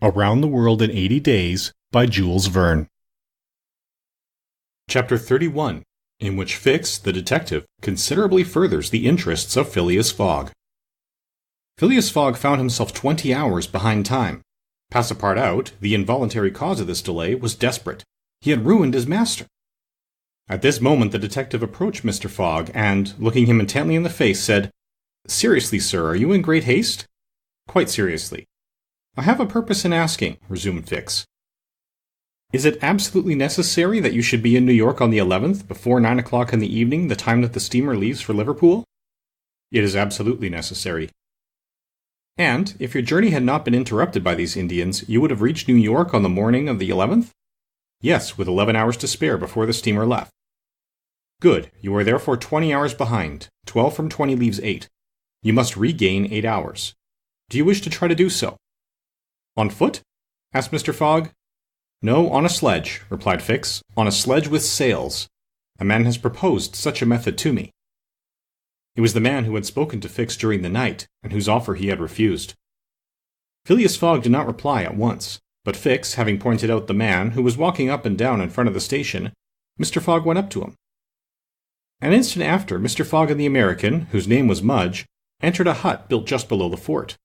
Around the World in 80 Days by Jules Verne. Chapter 31, in which Fix, the detective, considerably furthers the interests of Phileas Fogg. Phileas Fogg found himself 20 hours behind time. Passepartout, the involuntary cause of this delay, was desperate. He had ruined his master. At this moment the detective approached Mr. Fogg and, looking him intently in the face, said, "Seriously, sir, are you in great haste?" "Quite seriously." "I have a purpose in asking," resumed Fix. "Is it absolutely necessary that you should be in New York on the 11th, before 9 o'clock in the evening, the time that the steamer leaves for Liverpool?" "It is absolutely necessary." "And, if your journey had not been interrupted by these Indians, you would have reached New York on the morning of the 11th?" "Yes, with 11 hours to spare before the steamer left." "Good. You are therefore 20 hours behind. 12 from 20 leaves 8. You must regain 8 hours. Do you wish to try to do so?" "On foot?" asked Mr. Fogg. "No, on a sledge," replied Fix. "On a sledge with sails. A man has proposed such a method to me." It was the man who had spoken to Fix during the night, and whose offer he had refused. Phileas Fogg did not reply at once, but Fix, having pointed out the man, who was walking up and down in front of the station, Mr. Fogg went up to him. An instant after, Mr. Fogg and the American, whose name was Mudge, entered a hut built just below the fort.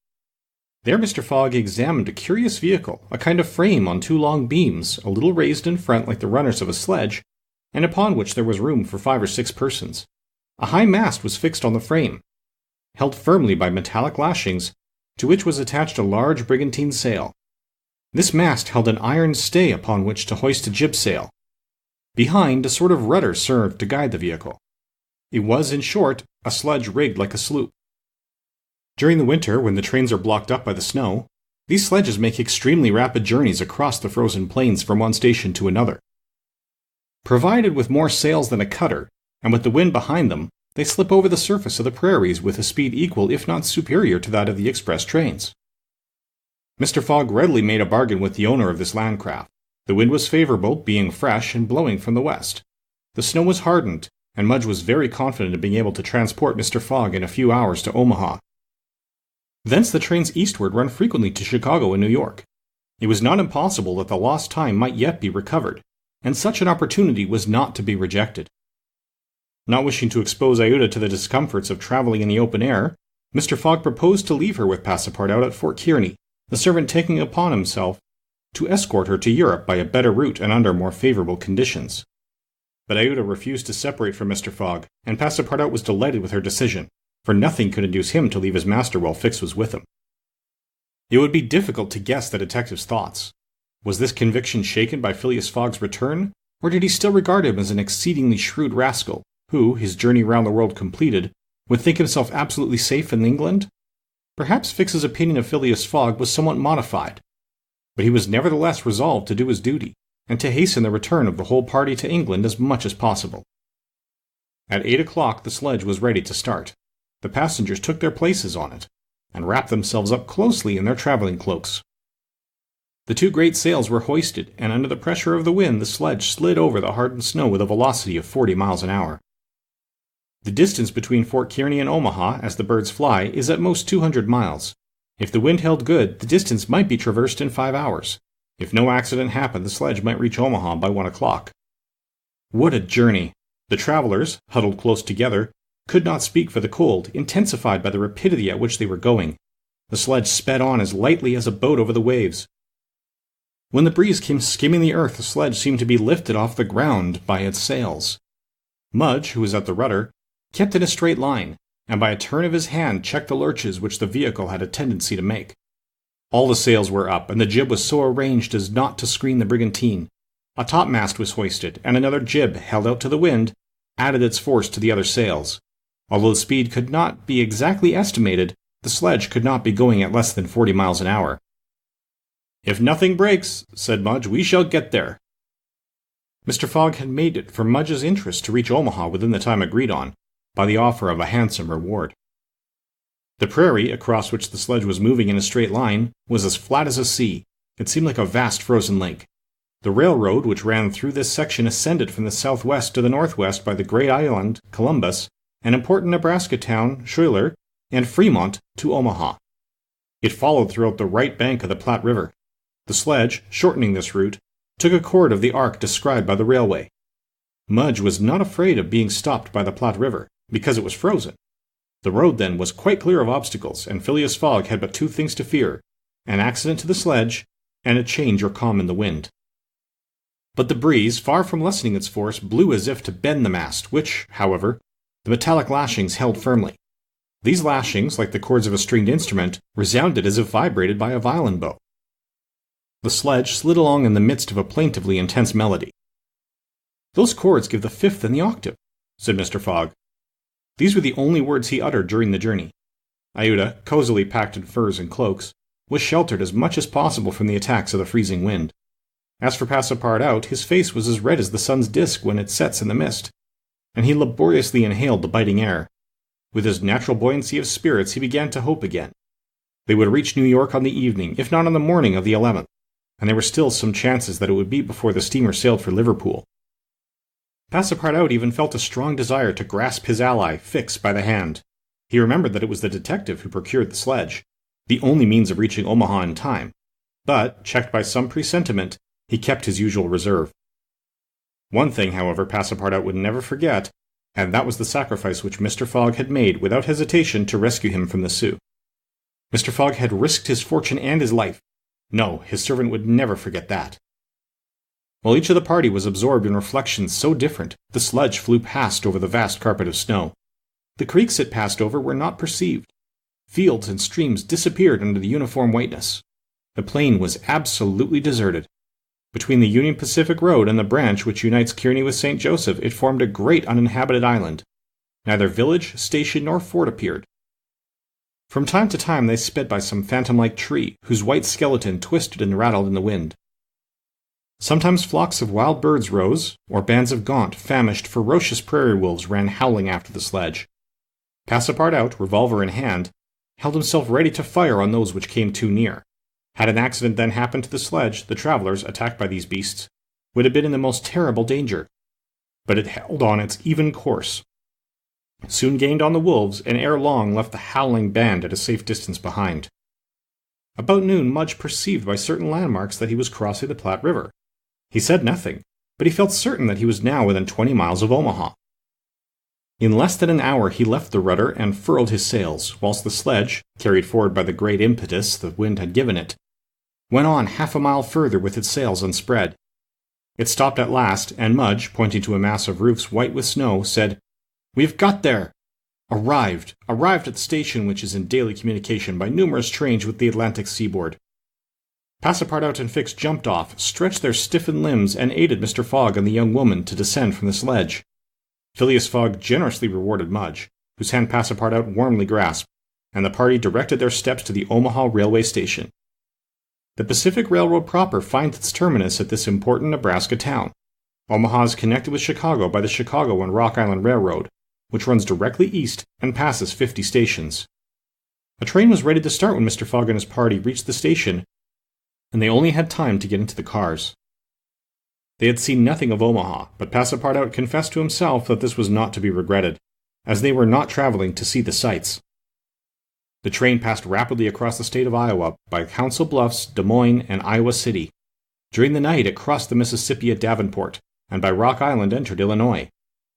There Mr. Fogg examined a curious vehicle, a kind of frame on 2 long beams, a little raised in front like the runners of a sledge, and upon which there was room for 5 or 6 persons. A high mast was fixed on the frame, held firmly by metallic lashings, to which was attached a large brigantine sail. This mast held an iron stay upon which to hoist a jibsail. Behind, a sort of rudder served to guide the vehicle. It was, in short, a sledge rigged like a sloop. During the winter, when the trains are blocked up by the snow, these sledges make extremely rapid journeys across the frozen plains from one station to another. Provided with more sails than a cutter, and with the wind behind them, they slip over the surface of the prairies with a speed equal if not superior to that of the express trains. Mr. Fogg readily made a bargain with the owner of this landcraft. The wind was favorable, being fresh and blowing from the west. The snow was hardened, and Mudge was very confident of being able to transport Mr. Fogg in a few hours to Omaha. Thence the trains eastward run frequently to Chicago and New York. It was not impossible that the lost time might yet be recovered, and such an opportunity was not to be rejected. Not wishing to expose Iuta to the discomforts of traveling in the open air, Mr. Fogg proposed to leave her with Passepartout at Fort Kearny, the servant taking upon himself to escort her to Europe by a better route and under more favorable conditions. But Iuta refused to separate from Mr. Fogg, and Passepartout was delighted with her decision, for nothing could induce him to leave his master while Fix was with him. It would be difficult to guess the detective's thoughts. Was this conviction shaken by Phileas Fogg's return, or did he still regard him as an exceedingly shrewd rascal, who, his journey round the world completed, would think himself absolutely safe in England? Perhaps Fix's opinion of Phileas Fogg was somewhat modified, but he was nevertheless resolved to do his duty, and to hasten the return of the whole party to England as much as possible. At 8 o'clock the sledge was ready to start. The passengers took their places on it, and wrapped themselves up closely in their traveling cloaks. The 2 great sails were hoisted, and under the pressure of the wind the sledge slid over the hardened snow with a velocity of 40 miles an hour. The distance between Fort Kearny and Omaha, as the birds fly, is at most 200 miles. If the wind held good, the distance might be traversed in 5 hours. If no accident happened, the sledge might reach Omaha by 1 o'clock. What a journey! The travelers, huddled close together, could not speak for the cold, intensified by the rapidity at which they were going. The sledge sped on as lightly as a boat over the waves. When the breeze came skimming the earth, the sledge seemed to be lifted off the ground by its sails. Mudge, who was at the rudder, kept in a straight line, and by a turn of his hand checked the lurches which the vehicle had a tendency to make. All the sails were up, and the jib was so arranged as not to screen the brigantine. A topmast was hoisted, and another jib, held out to the wind, added its force to the other sails. Although the speed could not be exactly estimated, the sledge could not be going at less than 40 miles an hour. "If nothing breaks," said Mudge, "we shall get there." Mr. Fogg had made it for Mudge's interest to reach Omaha within the time agreed on, by the offer of a handsome reward. The prairie, across which the sledge was moving in a straight line, was as flat as a sea. It seemed like a vast frozen lake. The railroad which ran through this section ascended from the southwest to the northwest by the great island, Columbus, an important Nebraska town, Schuyler, and Fremont, to Omaha. It followed throughout the right bank of the Platte River. The sledge, shortening this route, took a chord of the arc described by the railway. Mudge was not afraid of being stopped by the Platte River, because it was frozen. The road, then, was quite clear of obstacles, and Phileas Fogg had but two things to fear: an accident to the sledge, and a change or calm in the wind. But the breeze, far from lessening its force, blew as if to bend the mast, which, however, the metallic lashings held firmly. These lashings, like the chords of a stringed instrument, resounded as if vibrated by a violin bow. The sledge slid along in the midst of a plaintively intense melody. "Those chords give the fifth and the octave," said Mr. Fogg. These were the only words he uttered during the journey. Iuta, cosily packed in furs and cloaks, was sheltered as much as possible from the attacks of the freezing wind. As for Passepartout, his face was as red as the sun's disk when it sets in the mist, and he laboriously inhaled the biting air. With his natural buoyancy of spirits, he began to hope again. They would reach New York on the evening, if not on the morning of the 11th, and there were still some chances that it would be before the steamer sailed for Liverpool. Passepartout even felt a strong desire to grasp his ally, Fix, by the hand. He remembered that it was the detective who procured the sledge, the only means of reaching Omaha in time, but, checked by some presentiment, he kept his usual reserve. One thing, however, Passepartout would never forget, and that was the sacrifice which Mr. Fogg had made without hesitation to rescue him from the Sioux. Mr. Fogg had risked his fortune and his life. No, his servant would never forget that. While each of the party was absorbed in reflections so different, the sledge flew past over the vast carpet of snow. The creeks it passed over were not perceived. Fields and streams disappeared under the uniform whiteness. The plain was absolutely deserted. Between the Union Pacific Road and the branch which unites Kearney with St. Joseph, it formed a great uninhabited island. Neither village, station, nor fort appeared. From time to time they sped by some phantom-like tree, whose white skeleton twisted and rattled in the wind. Sometimes flocks of wild birds rose, or bands of gaunt, famished, ferocious prairie wolves ran howling after the sledge. Passepartout, revolver in hand, held himself ready to fire on those which came too near. Had an accident then happened to the sledge, the travelers, attacked by these beasts, would have been in the most terrible danger. But it held on its even course, soon gained on the wolves, and ere long left the howling band at a safe distance behind. About noon, Mudge perceived by certain landmarks that he was crossing the Platte River. He said nothing, but he felt certain that he was now within 20 miles of Omaha. In less than an hour he left the rudder and furled his sails, whilst the sledge, carried forward by the great impetus the wind had given it, went on half a mile further with its sails unspread. It stopped at last, and Mudge, pointing to a mass of roofs white with snow, said, "We have got there! Arrived at the station which is in daily communication by numerous trains with the Atlantic seaboard." Passepartout and Fix jumped off, stretched their stiffened limbs, and aided Mr. Fogg and the young woman to descend from the sledge. Phileas Fogg generously rewarded Mudge, whose hand Passepartout warmly grasped, and the party directed their steps to the Omaha railway station. The Pacific Railroad proper finds its terminus at this important Nebraska town. Omaha is connected with Chicago by the Chicago and Rock Island Railroad, which runs directly east and passes 50 stations. A train was ready to start when Mr. Fogg and his party reached the station, and they only had time to get into the cars. They had seen nothing of Omaha, but Passepartout confessed to himself that this was not to be regretted, as they were not traveling to see the sights. The train passed rapidly across the state of Iowa by Council Bluffs, Des Moines, and Iowa City. During the night it crossed the Mississippi at Davenport, and by Rock Island entered Illinois.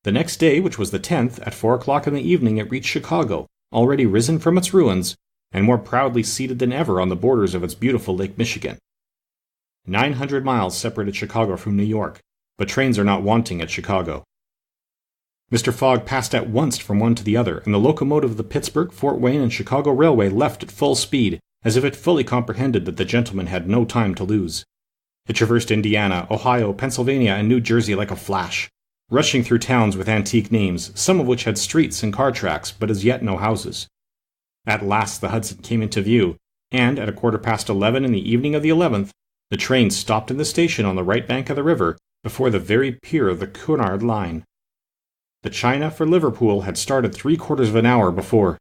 The next day, which was the 10th, at 4 o'clock in the evening it reached Chicago, already risen from its ruins, and more proudly seated than ever on the borders of its beautiful Lake Michigan. 900 miles separated Chicago from New York, but trains are not wanting at Chicago. Mr. Fogg passed at once from one to the other, and the locomotive of the Pittsburgh, Fort Wayne, and Chicago Railway left at full speed, as if it fully comprehended that the gentleman had no time to lose. It traversed Indiana, Ohio, Pennsylvania, and New Jersey like a flash, rushing through towns with antique names, some of which had streets and car tracks, but as yet no houses. At last the Hudson came into view, and at 11:15 in the evening of the 11th, the train stopped in the station on the right bank of the river, before the very pier of the Cunard line. The China for Liverpool had started 3/4 of an hour before.